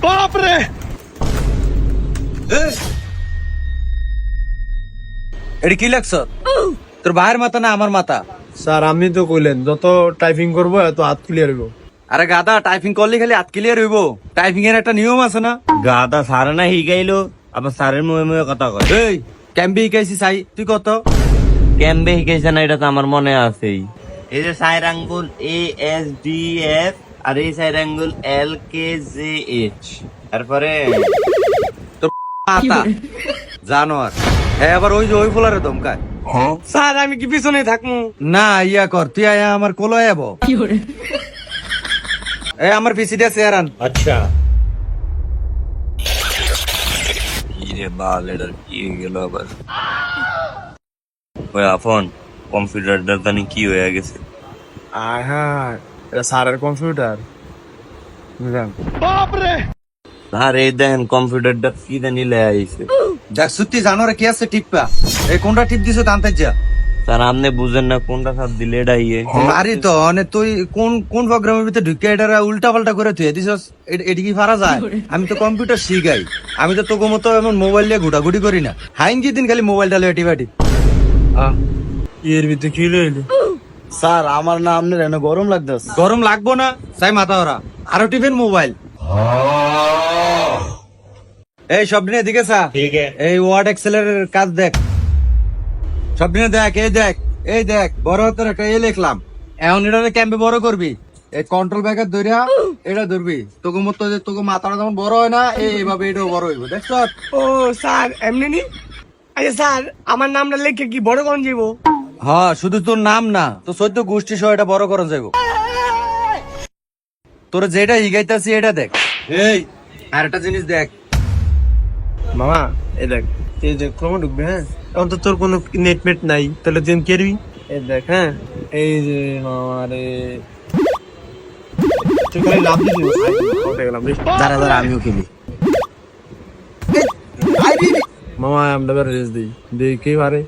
বাপরে এটা কি লাগছ? তোর ভাইয়ের মাথা না আমার মাথা? স্যার আপনি তো কইলেন যত টাইপিং করবো এত হাত ক্লিয়ার হইব। আরে গাদা, টাইপিং করলে খালি হাত ক্লিয়ার হইব? টাইপিং এর একটা নিয়ম আছে না? গাদা সারে না হিগাইলো আবার সারের মুয়ে মুয়ে কথা কয়। এই ক্যাম্বি শিখাইছি চাই, তুই কত? কেমবে হিগাইছে না এটা তো আমার মনে আছেই। এই যে সাইর আঙ্গুল ASDF আর এই সাইর আঙ্গুল LKJH, তারপরে তোর মাথা জানোয়ার। হ্যাঁ আবার ওই যে ওই ফোলারে ধমকায়। স্যার আমি কি পিছনে থাকবো? না ইয়া কর, তুই আয়া আমার কোলো আয়াব। এই আমার পিসি দিয়ে চেয়ার আন। আচ্ছা ইরে বাল এটার কি হয়ে গেল আবার? ওই আফন কম্পিউটারটা জানি কি হয়ে গেছে। হ্যাঁ এটা স্যারের কম্পিউটার। আর এই দেখেন কম্পিউটারটা কি জানি লে আইছে। দেখ সত্যি জানোয়ারে কি আছে টিপা? এই কোনটা টিপ দিছো জানতে যা। স্যার আপনি বুঝেন না কোনটা সাথ দিলে এটা ইয়ে। আরে তো মানে তুই কোন কোন প্রোগ্রামের ভিতরে ঢুকে এটা উল্টা পাল্টা করে তুই দিছস? এটি কি পারা যায়? আমি তো কম্পিউটার শিখাই, আমি তো তোকে মতো এমন মোবাইল দিয়ে ঘুটাঘুটি করি না। হাইন কি দিন খালি মোবাইলটা লেটি বাটি। এর ভিতরে কি লইলি? স্যার আমার না আপনার এনে গরম লাগতেছে। গরম লাগবো না, চাই মাথা ওরা আরো টিফিন মোবাইল। এই সব দিনে দিকে স্যার এই ওয়ার্ড এক্সেলের কাজ দেখ, সব দিনে দেখ। এই দেখ বড় হাতের একটা এ লিখলাম। এখন এটা ক্যাম্পে বড় করবি, এই কন্ট্রোল ব্যাগের ধরিয়া এটা ধরবি। তোকে মতো যে তোকে মাথাটা যেমন বড় হয় না, এইভাবে এটাও বড় হইব। দেখছ? ও স্যার এমনি নি? আচ্ছা স্যার আমার নামটা লিখে কি বড় কোন যাবো? হ্যাঁ শুধু তোর নাম না, তো 14 গোষ্ঠী সহ এটা বড় করা যাইব। তোর যেটা হিগাইতাছি এটা দেখ। এই আর একটা জিনিস দেখ মামা এই দেখ, এই যে ক্রমে ঢুকবে। হ্যাঁ এখন তো তোর কোনো নেট মেট নাই, তাহলে তুই কেরবি? এই দেখ হ্যাঁ, এই যে মামা রে তুই খালি লাভ দিবি। দাঁড়া আমিও খেলি। মামা আমরা বের রেস দিই দেখি পারে।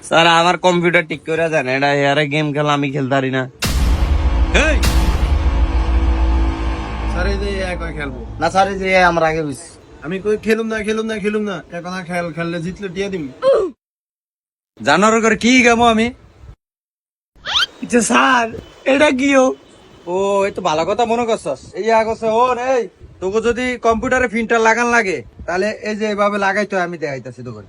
স্যার আমার কম্পিউটার ঠিক করে দেন, এটা এয়ারে গেম খেলা আমি খেলতে পারি না। স্যার এই যে একবার খেলবো না স্যার এই যে আমরা আগে বুঝছি। আমি কই খেলুম না এখন খেললে জিতলে টিয়া দিবি। জানোয়ার করে কি গামো আমি? আচ্ছা স্যার এটা কিও? ও এই তো ভালো কথা মনে করছস। এই আগছে ও এই তোকে যদি কম্পিউটারে প্রিন্টার লাগান লাগে তাহলে এই যে এভাবে লাগাইতে হয়, আমি দেখাইতাছি তোকে।